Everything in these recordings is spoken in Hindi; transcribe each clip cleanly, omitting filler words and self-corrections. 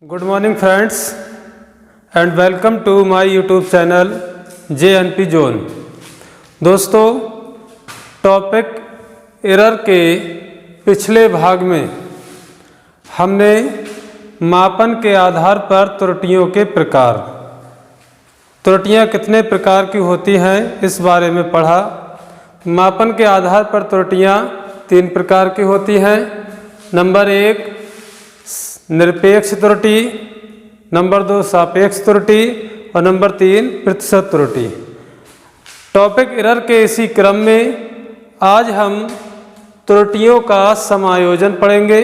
Good morning friends and welcome to my YouTube channel JNP zone. दोस्तों, टॉपिक एरर के पिछले भाग में हमने मापन के आधार पर त्रुटियों के प्रकार, त्रुटियां कितने प्रकार की होती हैं इस बारे में पढ़ा। मापन के आधार पर त्रुटियां 3 प्रकार की होती हैं। नंबर 1 निरपेक्ष त्रुटि, नंबर 2 सापेक्ष त्रुटि और नंबर 3 प्रतिशत त्रुटि। टॉपिक एरर के इसी क्रम में आज हम त्रुटियों का समायोजन पढ़ेंगे।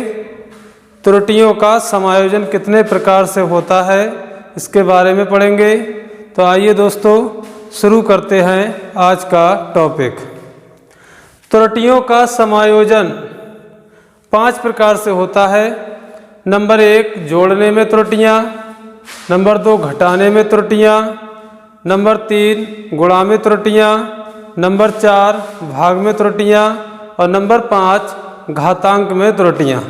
त्रुटियों का समायोजन कितने प्रकार से होता है इसके बारे में पढ़ेंगे। तो आइए दोस्तों शुरू करते हैं आज का टॉपिक। त्रुटियों का समायोजन 5 प्रकार से होता है। नंबर 1 जोड़ने में त्रुटियां, नंबर 2 घटाने में त्रुटियां, नंबर 3 गुणा में त्रुटियां, नंबर 4 भाग में त्रुटियां और नंबर 5 घातांक में त्रुटियां।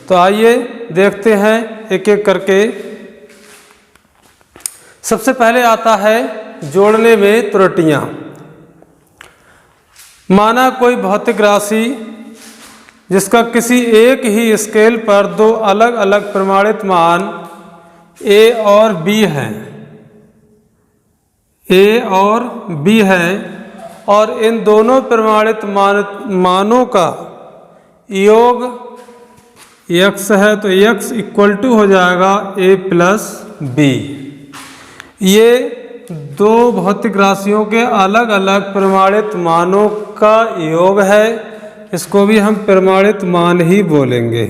तो आइए देखते हैं एक एक करके। सबसे पहले आता है जोड़ने में त्रुटियां। माना कोई भौतिक राशि जिसका किसी एक ही स्केल पर 2 अलग अलग प्रमाणित मान A और B हैं, A और B हैं और इन दोनों प्रमाणित मानों का योग x है तो x इक्वल टू हो जाएगा A प्लस B। ये 2 भौतिक राशियों के अलग अलग प्रमाणित मानों का योग है। इसको भी हम प्रमाणित मान ही बोलेंगे,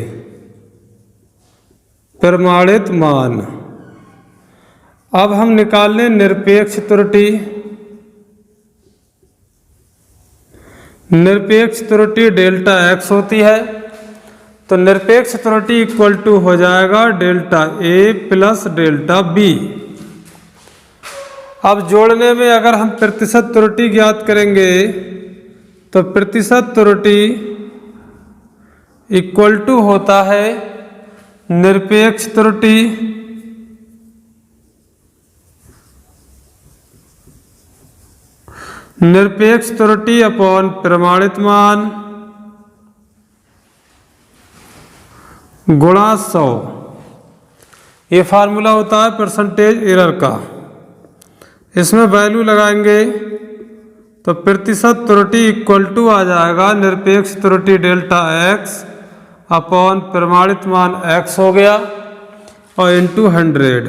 प्रमाणित मान। अब हम निकाल लें निरपेक्ष त्रुटि। निरपेक्ष त्रुटि डेल्टा x होती है तो निरपेक्ष त्रुटि इक्वल टू हो जाएगा delta A plus delta B। अब जोड़ने में अगर हम प्रतिशत त्रुटि ज्ञात करेंगे तो प्रतिशत त्रुटि इक्वल टू होता है निरपेक्ष त्रुटि निरपेक्ष त्रुटि अपॉन प्रमाणित मान गुणा 100। ये फार्मूला होता है परसेंटेज एरर का। इसमें वैल्यू लगाएंगे तो प्रतिशत त्रुटि इक्वल टू आ जाएगा निरपेक्ष त्रुटि डेल्टा x अपॉन प्रमाणित मान x हो गया और इंटू 100।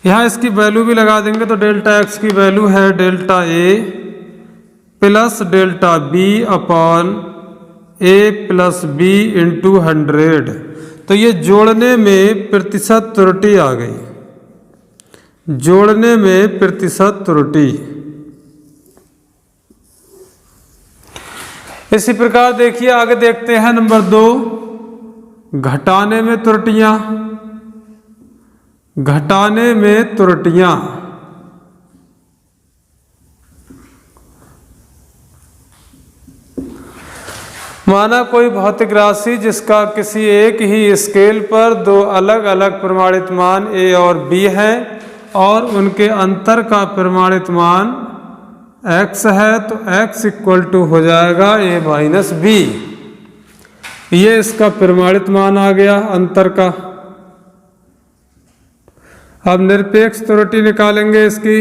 यहाँ इसकी वैल्यू भी लगा देंगे तो डेल्टा x की वैल्यू है delta A plus delta B upon A plus B into 100। तो ये जोड़ने में प्रतिशत त्रुटि आ गई, जोड़ने में प्रतिशत त्रुटि। इसी प्रकार देखिए आगे देखते हैं नंबर 2 घटाने में त्रुटियां। घटाने में त्रुटियां माना कोई भौतिक राशि जिसका किसी एक ही स्केल पर 2 अलग अलग प्रमाणित मान A और B हैं और उनके अंतर का प्रमाणित मान x है तो x इक्वल टू हो जाएगा A माइनस B। ये इसका प्रमाणित मान आ गया अंतर का। अब निरपेक्ष त्रुटि निकालेंगे इसकी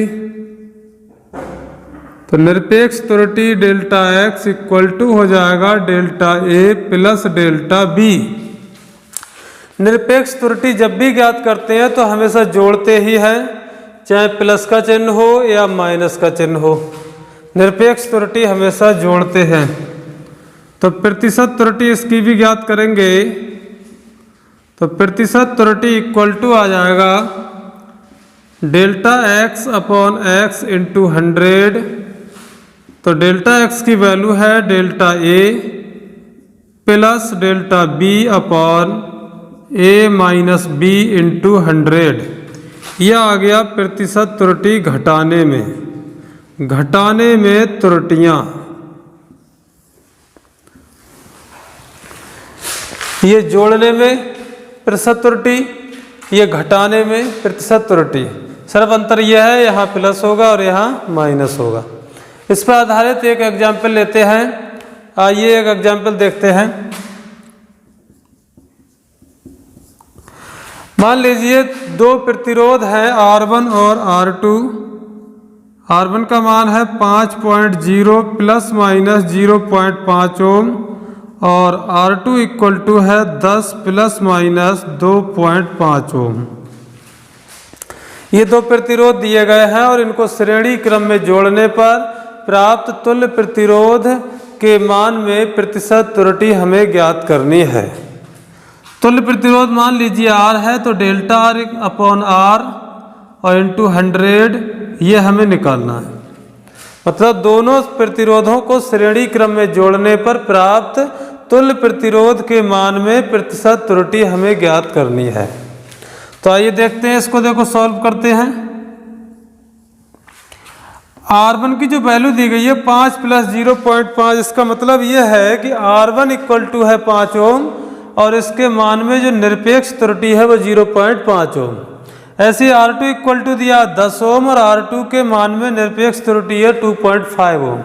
तो निरपेक्ष त्रुटि डेल्टा x इक्वल टू हो जाएगा delta A plus delta B। निरपेक्ष त्रुटि जब भी ज्ञात करते हैं तो हमेशा जोड़ते ही हैं, चाहे प्लस का चिन्ह हो या माइनस का चिन्ह हो। निरपेक्ष त्रुटि हमेशा जोड़ते हैं। तो प्रतिशत त्रुटि इसकी भी ज्ञात करेंगे तो प्रतिशत त्रुटि इक्वल टू आ जाएगा delta x upon x into 100। तो डेल्टा x की वैल्यू है delta A plus delta B upon A minus B into 100। यह आ गया प्रतिशत त्रुटि घटाने में। घटाने में त्रुटियां, ये जोड़ने में प्रतिशत त्रुटि ये घटाने में प्रतिशत त्रुटि। सिर्फ अंतर यह है यहाँ प्लस होगा और यहाँ माइनस होगा। इस पर आधारित एक एग्जाम्पल लेते हैं। आइए एक एग्जाम्पल देखते हैं। मान लीजिए दो प्रतिरोध हैं R1 और R2। R1 का मान है 5.0 प्लस माइनस 0.5 ओम और R2 इक्वल टू है 10 प्लस माइनस 2.5 ओम। ये दो प्रतिरोध दिए गए हैं और इनको श्रेणी क्रम में जोड़ने पर प्राप्त तुल्य प्रतिरोध के मान में प्रतिशत त्रुटि हमें ज्ञात करनी है। तुल्य प्रतिरोध मान लीजिए R है तो डेल्टा R अपॉन R और इंटू 100 ये हमें निकालना है। मतलब दोनों प्रतिरोधों को श्रेणी क्रम में जोड़ने पर प्राप्त तुल्य प्रतिरोध के मान में प्रतिशत त्रुटि हमें ज्ञात करनी है। तो आइए देखते हैं इसको, देखो सॉल्व करते हैं। R1 की जो वैल्यू दी गई है 5 प्लस 0.5, इसका मतलब यह है कि R1 इक्वल टू है 5 ओम और इसके मान में जो निरपेक्ष त्रुटि है वो 0.5 ओम। ऐसे R2 इक्वल टू दिया 10 ओम और R2 के मान में निरपेक्ष त्रुटि है 2.5 ओम।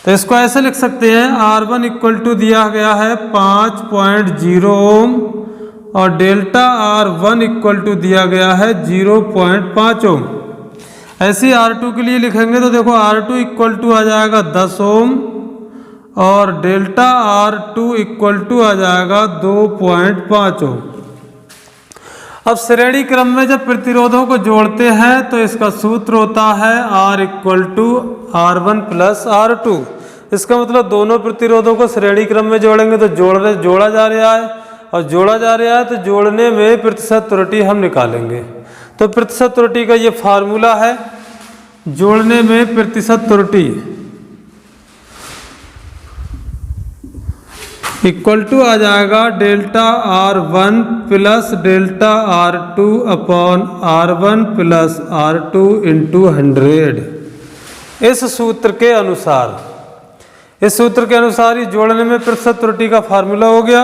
तो इसको ऐसे लिख सकते हैं, R1 इक्वल टू दिया गया है 5.0 ओम और डेल्टा R1 इक्वल टू दिया गया है 0.5 ओम। ऐसे R2 के लिए लिखेंगे तो देखो R2 इक्वल टू आ जाएगा 10 ओम और डेल्टा R2 इक्वल टू आ जाएगा 2.5 ओम। अब श्रेणी क्रम में जब प्रतिरोधों को जोड़ते हैं तो इसका सूत्र होता है R equal to R1 plus R2। इसका मतलब दोनों प्रतिरोधों को श्रेणी क्रम में जोड़ेंगे तो जोड़ा जा रहा है और जोड़ा जा रहा है तो जोड़ने में प्रतिशत त्रुटि हम निकालेंगे। तो प्रतिशत त्रुटि का ये फार्मूला है, जोड़ने में प्रतिशत त्रुटि इक्वल टू आ जाएगा delta R1 plus delta R2 upon R1 plus R2 into 100। इस सूत्र के अनुसार ही जोड़ने में प्रतिशत त्रुटि का फार्मूला हो गया।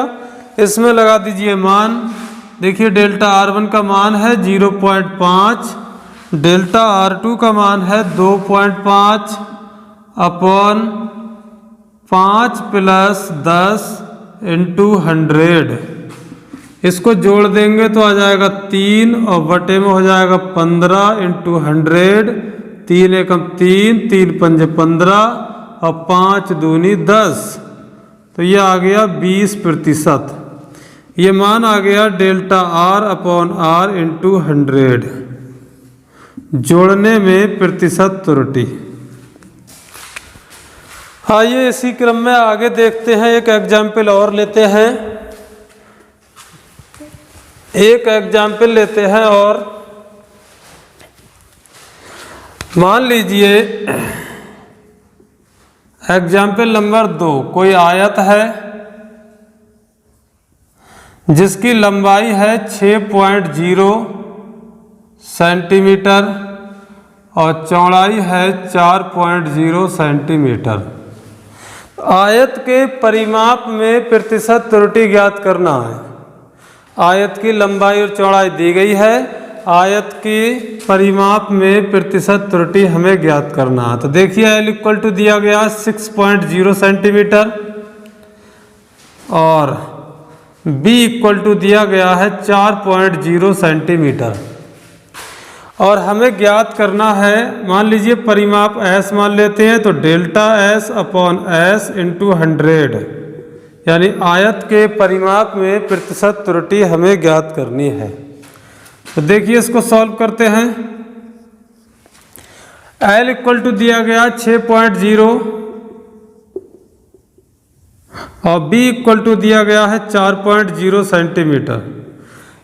इसमें लगा दीजिए मान। देखिए डेल्टा R1 का मान है 0.5, डेल्टा R2 का मान है 2.5 अपॉन 5 प्लस 10 इंटू 100। इसको जोड़ देंगे तो आ जाएगा 3 और बटे में हो जाएगा 15 इंटू 100। 3 एकम 3, 3 पंजे 15 और 5 दूनी 10। तो ये आ गया 20%। ये मान आ गया delta R upon R into 100, जोड़ने में प्रतिशत त्रुटि। आइए इसी क्रम में आगे देखते हैं, एक एग्जाम्पल और लेते हैं। और मान लीजिए एग्जाम्पल नंबर 2। कोई आयत है जिसकी लंबाई है 6.0 सेंटीमीटर और चौड़ाई है 4.0 सेंटीमीटर। आयत के परिमाप में प्रतिशत त्रुटि ज्ञात करना है। आयत की लंबाई और चौड़ाई दी गई है, आयत की परिमाप में प्रतिशत त्रुटि हमें ज्ञात करना है। तो देखिए L इक्वल टू दिया गया 6.0 सेंटीमीटर और B इक्वल टू दिया गया है 4.0 सेंटीमीटर और हमें ज्ञात करना है। मान लीजिए परिमाप S मान लेते हैं तो delta S upon S into 100, यानी आयत के परिमाप में प्रतिशत त्रुटि हमें ज्ञात करनी है। तो देखिए इसको सॉल्व करते हैं। L इक्वल टू दिया गया 6.0 और B इक्वल टू दिया गया है 4.0 सेंटीमीटर।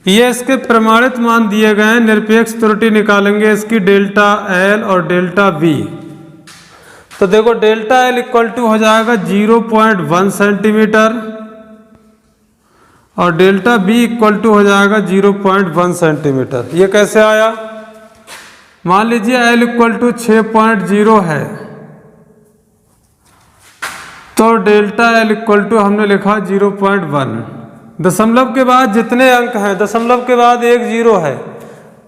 ये इसके प्रमाणित मान दिए गए हैं। निरपेक्ष त्रुटि निकालेंगे इसकी डेल्टा L और डेल्टा V। तो देखो डेल्टा L इक्वल टू हो जाएगा 0.1 सेंटीमीटर और डेल्टा B इक्वल टू हो जाएगा 0.1 सेंटीमीटर। ये कैसे आया? मान लीजिए L इक्वल टू 6.0 है तो डेल्टा L इक्वल टू हमने लिखा 0.1। दशमलव के बाद जितने अंक हैं, दशमलव के बाद एक जीरो है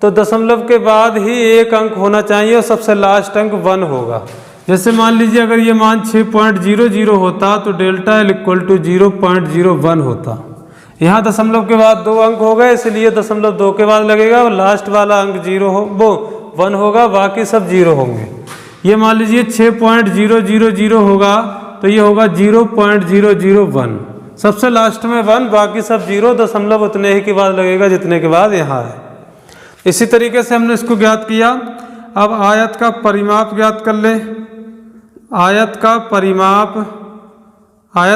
तो दशमलव के बाद ही एक अंक होना चाहिए और सबसे लास्ट अंक 1 होगा। जैसे मान लीजिए अगर ये मान 6.00 होता तो डेल्टा एल इक्वल टू 0.01 होता। यहाँ दशमलव के बाद 2 अंक हो गए, इसलिए दशमलव 2 के बाद लगेगा और लास्ट वाला अंक 1 होगा, बाकी सब 0 होंगे। ये मान लीजिए 6.000 होगा तो ये होगा 0.001, सबसे लास्ट में 1, बाकी सब 0, दशमलव उतने ही के बाद लगेगा जितने के बाद यहाँ है। इसी तरीके से हमने इसको ज्ञात किया। अब आयत का परिमाप ज्ञात कर लें। आयत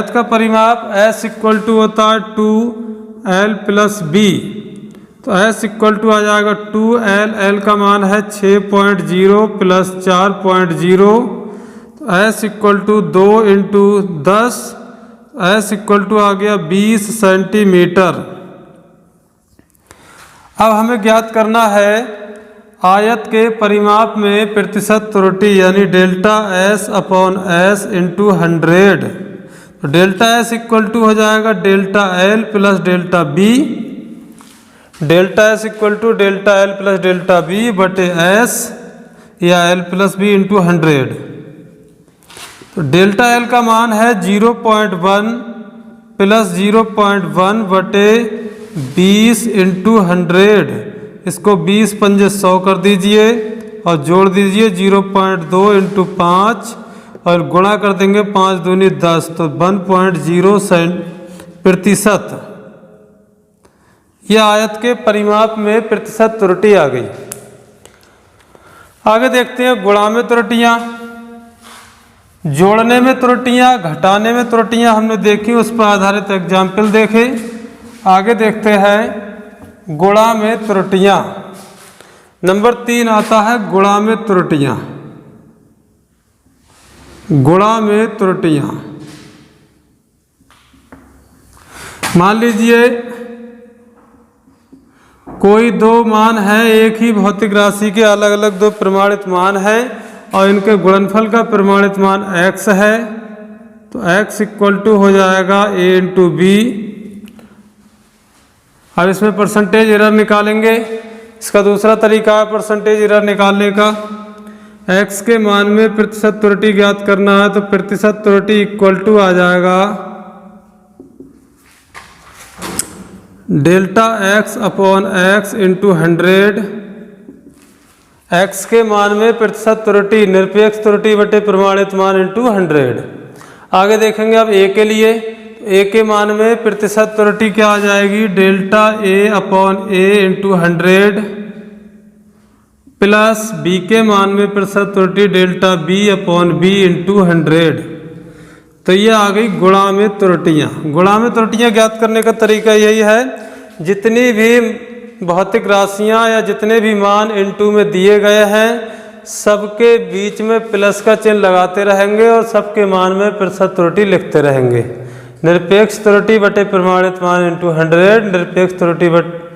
का परिमाप S इक्वल टू होता है 2L प्लस B, तो S इक्वल टू आ जाएगा 2L, L का मान है 6.0 प्लस 4.0, तो S equal to 2 into 10, S equal to आ गया 20 सेंटीमीटर। अब हमें ज्ञात करना है आयत के परिमाप में प्रतिशत त्रुटि यानी delta S upon S into 100। तो डेल्टा S इक्वल टू हो जाएगा delta L plus delta B, delta S equal to delta L plus delta B बटे S या L प्लस B इंटू 100। तो डेल्टा L का मान है 0.1 प्लस 0.1 बटे 20 इंटू 100। इसको 20 पंजे 100 कर दीजिए और जोड़ दीजिए 0.2 इंटू 5 और गुणा कर देंगे 5 दूनी 10, तो 1.0 प्रतिशत। यह आयत के परिमाप में प्रतिशत त्रुटि आ गई। आगे देखते हैं गुणा में त्रुटियां, जोड़ने में त्रुटियां, घटाने में त्रुटियां हमने देखी, उस पर आधारित एग्जाम्पल देखे। आगे देखते हैं गुणा में त्रुटियां। नंबर 3 आता है गुणा में त्रुटियां। गुणा में त्रुटियां, मान लीजिए कोई 2 मान है, एक ही भौतिक राशि के अलग अलग 2 प्रमाणित मान हैं और इनके गुणनफल का प्रमाणित मान x है, तो x इक्वल टू हो जाएगा a इंटू बी। अब इसमें परसेंटेज एरर निकालेंगे। इसका दूसरा तरीका है परसेंटेज एरर निकालने का। x के मान में प्रतिशत त्रुटि ज्ञात करना है, तो प्रतिशत त्रुटि इक्वल टू आ जाएगा delta x upon x into 100। x के मान में प्रतिशत त्रुटि निरपेक्ष त्रुटि बटे प्रमाणित मान इंटू 100। आगे देखेंगे अब a के लिए। a के मान में प्रतिशत त्रुटि क्या आ जाएगी, delta a upon a into 100 plus b के मान में प्रतिशत त्रुटि delta b upon b into 100। तो ये आ गई गुणा में त्रुटियाँ। गुणा में त्रुटियाँ ज्ञात करने का तरीका यही है, जितनी भी भौतिक राशियाँ या जितने भी मान इनटू में दिए गए हैं सबके बीच में प्लस का चिन्ह लगाते रहेंगे और सबके मान में प्रतिशत त्रुटि लिखते रहेंगे। निरपेक्ष त्रुटि बटे प्रमाणित मान इंटू 100, निरपेक्ष त्रुटि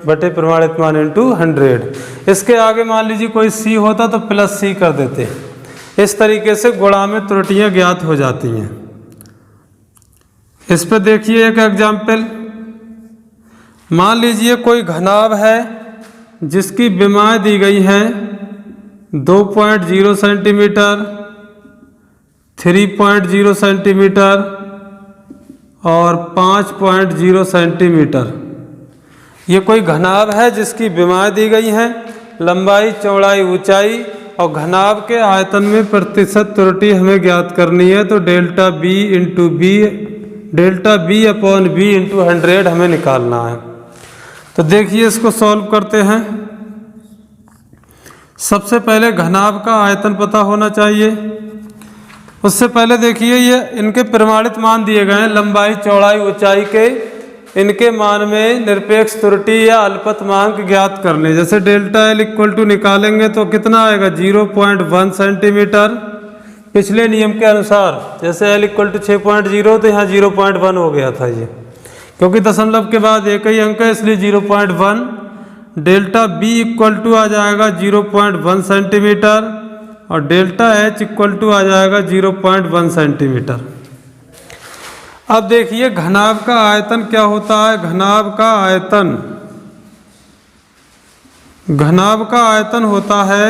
बटे प्रमाणित मान इंटू 100। इसके आगे मान लीजिए कोई c होता तो प्लस c कर देते। इस तरीके से गुणा में त्रुटियाँ ज्ञात हो जाती हैं। इस पर देखिए एक एग्जाम्पल। मान लीजिए कोई घनाभ है जिसकी विमाएँ दी गई हैं 2.0 सेंटीमीटर, 3.0 सेंटीमीटर और 5.0 सेंटीमीटर। ये कोई घनाभ है जिसकी विमाएँ दी गई हैं, लंबाई, चौड़ाई, ऊंचाई और घनाभ के आयतन में प्रतिशत त्रुटि हमें ज्ञात करनी है। तो delta b into B, delta b upon b into 100 हमें निकालना है। तो देखिए इसको सॉल्व करते हैं। सबसे पहले घनाभ का आयतन पता होना चाहिए। उससे पहले देखिए ये इनके प्रमाणित मान दिए गए हैं, लंबाई, चौड़ाई, ऊंचाई के। इनके मान में निरपेक्ष त्रुटि या अल्पतमांक ज्ञात करने। जैसे डेल्टा एल इक्वल टू निकालेंगे तो कितना आएगा 0.1 सेंटीमीटर। पिछले नियम के अनुसार जैसे एल इक्वल टू 6.0 तो यहाँ 0.1 हो गया था ये, क्योंकि दशमलव के बाद एक ही अंक है इसलिए 0.1। डेल्टा बी इक्वल टू आ जाएगा 0.1 सेंटीमीटर और डेल्टा एच इक्वल टू आ जाएगा 0.1 सेंटीमीटर। अब देखिए घनाभ का आयतन क्या होता है। घनाभ का आयतन, घनाभ का आयतन होता है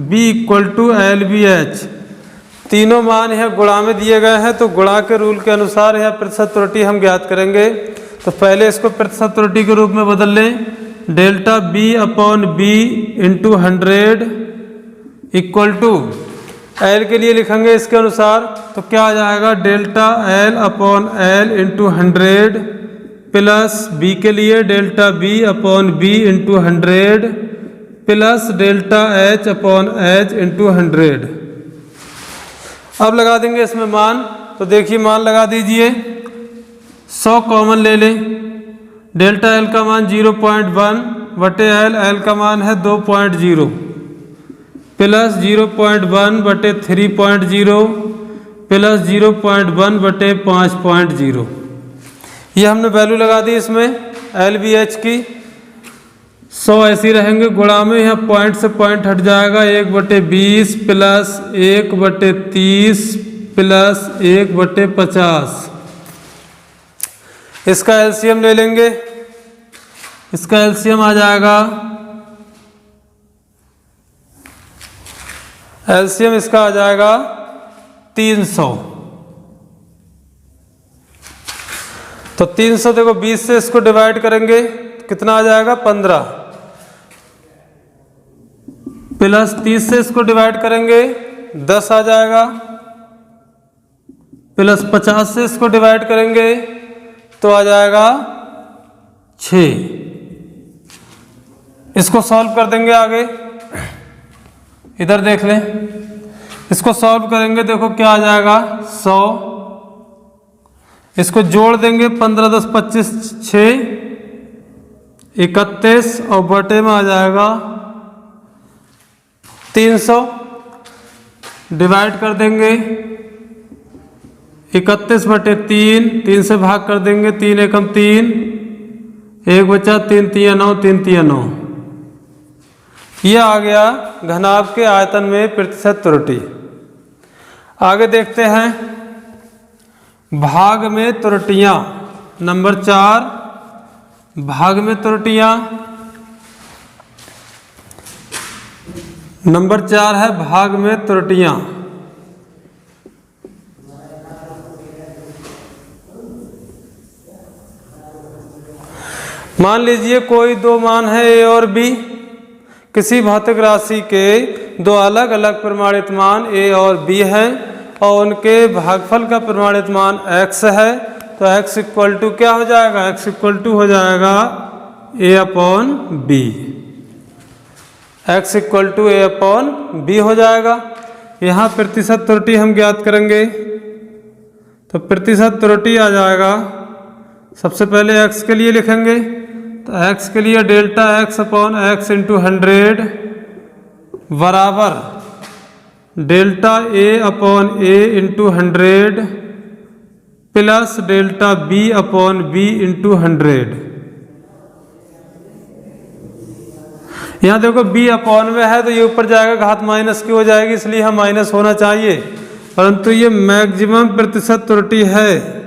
B = LBH। तीनों मान यहाँ गुणा में दिए गए हैं, तो गुणा के रूल के अनुसार यहाँ प्रतिशत त्रुटि हम ज्ञात करेंगे। तो पहले इसको प्रतिशत त्रुटि के रूप में बदल लें। डेल्टा B/B × 100 = L के लिए लिखेंगे इसके अनुसार, तो क्या आ जाएगा डेल्टा L/L × 100 प्लस B के लिए delta B/B × 100 plus delta H/H × 100। अब लगा देंगे इसमें मान। तो देखिए मान लगा दीजिए, 100 कॉमन ले लें। डेल्टा L का मान 0.1 बटे L का मान है 2.0 प्लस 0.1 बटे 3.0 प्लस 0.1 बटे 5.0। ये हमने वैल्यू लगा दी इसमें LBH की। 100 ऐसी रहेंगे गुणा में, यहाँ पॉइंट से पॉइंट हट जाएगा। 1/20 प्लस 1/30 प्लस 1/50। इसका एलसीएम ले लेंगे। इसका एलसीएम आ जाएगा, एलसीएम इसका आ जाएगा 300। तो 300 देखो 20 से इसको डिवाइड करेंगे तो कितना आ जाएगा 15 प्लस 30 से इसको डिवाइड करेंगे 10 आ जाएगा प्लस 50 से इसको डिवाइड करेंगे तो आ जाएगा 6। इसको सॉल्व कर देंगे आगे। इधर देख लें, इसको सॉल्व करेंगे, देखो क्या आ जाएगा 100। इसको जोड़ देंगे 15 10 25 6 31 और बटे में आ जाएगा 300। डिवाइड कर देंगे 31/3, 3 से भाग कर देंगे, 3 एकम 3, 1 बचा, 3 3 9, 3 3 9। यह आ गया घनाभ के आयतन में प्रतिशत त्रुटि। आगे देखते हैं भाग में त्रुटियां। नंबर 4, भाग में त्रुटियां। नंबर 4 है भाग में त्रुटियां। मान लीजिए कोई दो मान है A और B। किसी भौतिक राशि के दो अलग अलग प्रमाणित मान A और B हैं और उनके भागफल का प्रमाणित मान x है। तो x = क्या हो जाएगा, x = हो जाएगा A/B। x = A/B हो जाएगा। यहाँ प्रतिशत त्रुटि हम ज्ञात करेंगे। तो प्रतिशत त्रुटि आ जाएगा, सबसे पहले x के लिए लिखेंगे। तो x के लिए डेल्टा x/x × 100 बराबर delta A/A × 100 plus delta B/B × 100। यहाँ देखो B/में है तो ये ऊपर जाएगा, घात माइनस की हो जाएगी, इसलिए यहाँ माइनस होना चाहिए, परंतु ये मैक्सिमम प्रतिशत त्रुटि है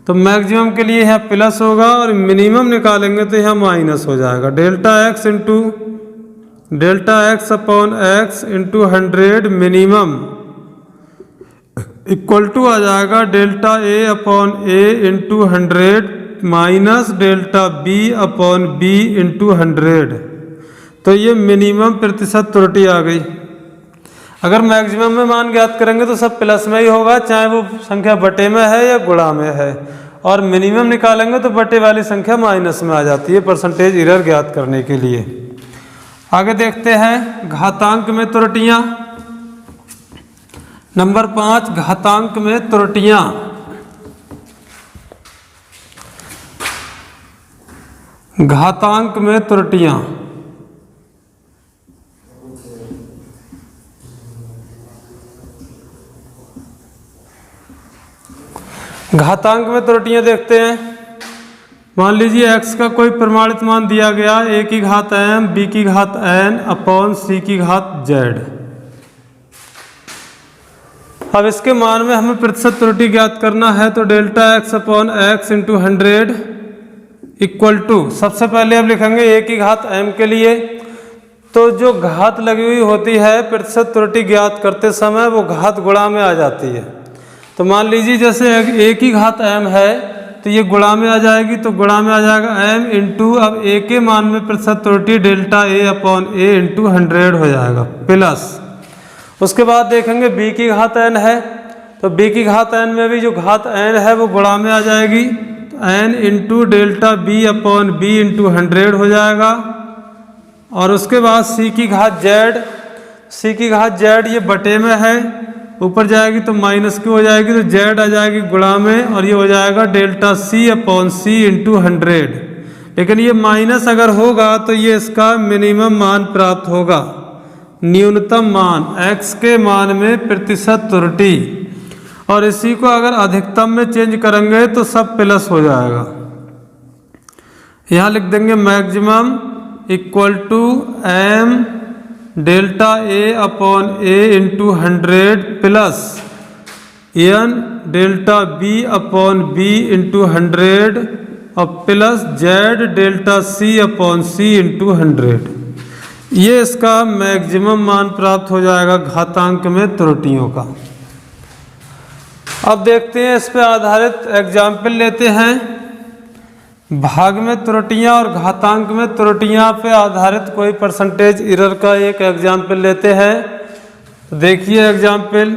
तो मैक्सिमम के लिए यहाँ प्लस होगा और मिनिमम निकालेंगे तो यहाँ माइनस हो जाएगा। Delta x/x × 100 minimum equal to आ जाएगा delta A/A × 100 minus delta B/B × 100। तो ये मिनिमम प्रतिशत त्रुटि आ गई। अगर मैक्सिमम में मान ज्ञात करेंगे तो सब प्लस में ही होगा, चाहे वो संख्या बटे में है या गुणा में है, और मिनिमम निकालेंगे तो बटे वाली संख्या माइनस में आ जाती है परसेंटेज एरर ज्ञात करने के लिए। आगे देखते हैं घातांक में त्रुटियां। नंबर 5, घातांक में त्रुटियां। घातांक में त्रुटियां। घातांक में त्रुटियां देखते हैं। मान लीजिए x का कोई प्रमाणित मान दिया गया, a की घात m, b की घात n/c की घात z। अब इसके मान में हमें प्रतिशत त्रुटि ज्ञात करना है, तो delta X upon X into 100 equal to, सबसे पहले अब लिखेंगे ए की घात m के लिए। तो जो घात लगी हुई होती है प्रतिशत त्रुटि ज्ञात करते समय वो घात गुणा में आ जाती है। तो मान लीजिए जैसे a की घात m है तो ये गुणा में आ जाएगी, तो गुणा में आ जाएगा m इंटू, अब a के मान में प्रतिशत त्रुटि delta a upon a into 100 हो जाएगा प्लस। उसके बाद देखेंगे b की घात n है, तो b की घात n में भी जो घात n है वो गुणा में आ जाएगी, तो n into delta b upon b into 100 हो जाएगा। और उसके बाद c की घात z, ये बटे में है, ऊपर जाएगी तो माइनस की हो जाएगी, तो z आ जाएगी गुणा में, और ये हो जाएगा delta c upon c into 100। लेकिन ये माइनस अगर होगा तो ये इसका मिनिमम मान प्राप्त होगा, न्यूनतम मान x के मान में प्रतिशत त्रुटि। और इसी को अगर अधिकतम में चेंज करेंगे तो सब प्लस हो जाएगा। यहाँ लिख देंगे maximum equal to m delta a upon a into 100 plus n delta b upon b into 100 और plus z delta c upon c into 100। ये इसका मैक्सिमम मान प्राप्त हो जाएगा घातांक में त्रुटियों का। अब देखते हैं, इस पे आधारित एग्जाम्पल लेते हैं। भाग में त्रुटियां और घातांक में त्रुटियां पे आधारित कोई परसेंटेज एरर का एक एग्जाम्पल लेते हैं। तो देखिए एग्जाम्पल,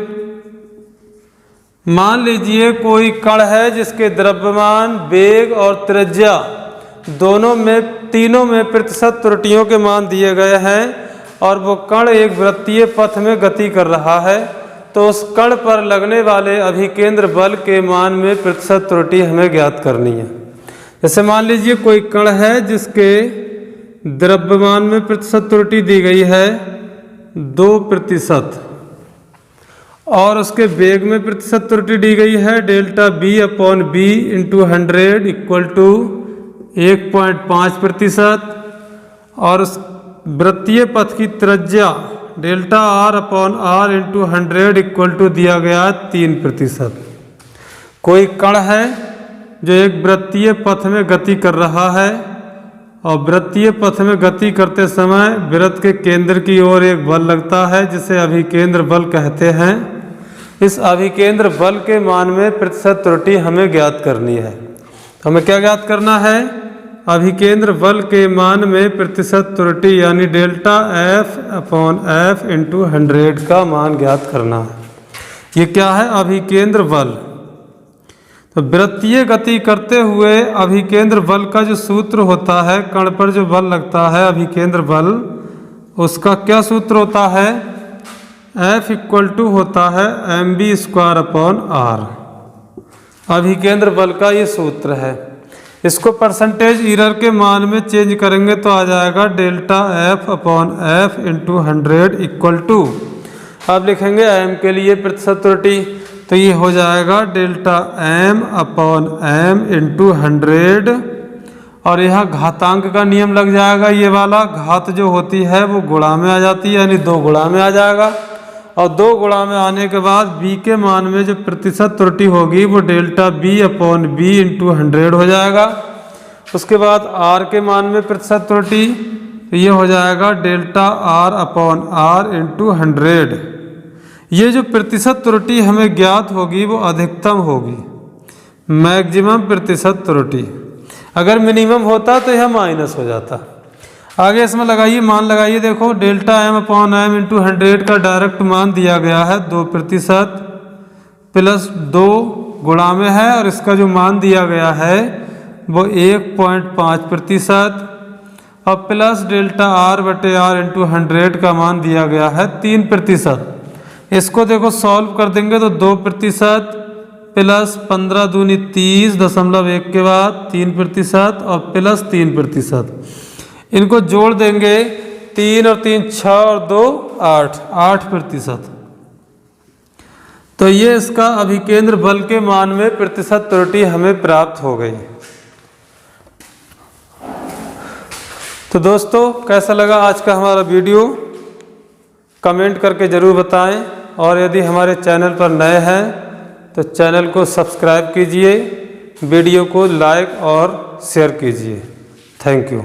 मान लीजिए कोई कण है जिसके द्रव्यमान, वेग और त्रिज्या तीनों में प्रतिशत त्रुटियों के मान दिए गए हैं और वो कण एक वृत्तीय पथ में गति कर रहा है। तो उस कण पर लगने वाले अभिकेंद्र बल के मान में प्रतिशत त्रुटि हमें ज्ञात करनी है। जैसे मान लीजिए कोई कण है जिसके द्रव्यमान में प्रतिशत त्रुटि दी गई है 2% और उसके वेग में प्रतिशत त्रुटि दी गई है delta b upon b into 100 equal to 1.5%, और उस वृत्तीय पथ की त्रिज्या delta r upon r into 100 equal to दिया गया 3%। कोई कण है जो एक वृत्तीय पथ में गति कर रहा है और वृत्तीय पथ में गति करते समय वृत्त के केंद्र की ओर एक बल लगता है जिसे अभिकेंद्र बल कहते हैं। इस अभिकेंद्र बल के मान में प्रतिशत त्रुटि हमें ज्ञात करनी है। तो हमें क्या ज्ञात करना है? अभिकेंद्र बल के मान में प्रतिशत त्रुटि यानी delta F upon F into 100 का मान ज्ञात करना है। ये क्या है? अभिकेंद्र बल। तो वृत्तीय गति करते हुए अभिकेंद्र बल का जो सूत्र होता है, कण पर जो बल लगता है अभिकेंद्र बल, उसका क्या सूत्र होता है? F इक्वल टू होता है mv² अपॉन r। अभिकेंद्र बल का ये सूत्र है। इसको परसेंटेज एरर के मान में चेंज करेंगे तो आ जाएगा delta F upon F into 100 equal to, अब लिखेंगे m के लिए प्रतिशत त्रुटि, तो ये हो जाएगा delta m upon m into 100। और यहाँ घातांक का नियम लग जाएगा, ये वाला घात जो होती है वो गुणा में आ जाती है यानी 2 गुणा में आ जाएगा। और 2 गुणा में आने के बाद b के मान में जो प्रतिशत त्रुटि होगी वो delta b upon b into 100 हो जाएगा। उसके बाद r के मान में प्रतिशत त्रुटि, तो ये हो जाएगा delta r upon r into 100। ये जो प्रतिशत त्रुटि हमें ज्ञात होगी वो अधिकतम होगी, मैक्सिमम प्रतिशत त्रुटि। अगर मिनिमम होता तो यह माइनस हो जाता। आगे इसमें लगाइए, मान लगाइए, देखो delta m upon m into 100 का डायरेक्ट मान दिया गया है 2% प्लस 2 गुणा में है, और इसका जो मान दिया गया है वो 1.5% और प्लस डेल्टा r बटे r इंटू 100 का मान दिया गया है 3%। इसको देखो सॉल्व कर देंगे तो 2% प्लस 15 दूनी 30.1 के बाद 3% और प्लस 3%। इनको जोड़ देंगे, 3 और 3 6 और 2 8%। तो ये इसका अभिकेंद्र बल के मान में प्रतिशत त्रुटि हमें प्राप्त हो गई। तो दोस्तों कैसा लगा आज का हमारा वीडियो? कमेंट करके ज़रूर बताएं। और यदि हमारे चैनल पर नए हैं तो चैनल को सब्सक्राइब कीजिए, वीडियो को लाइक और शेयर कीजिए। Thank you.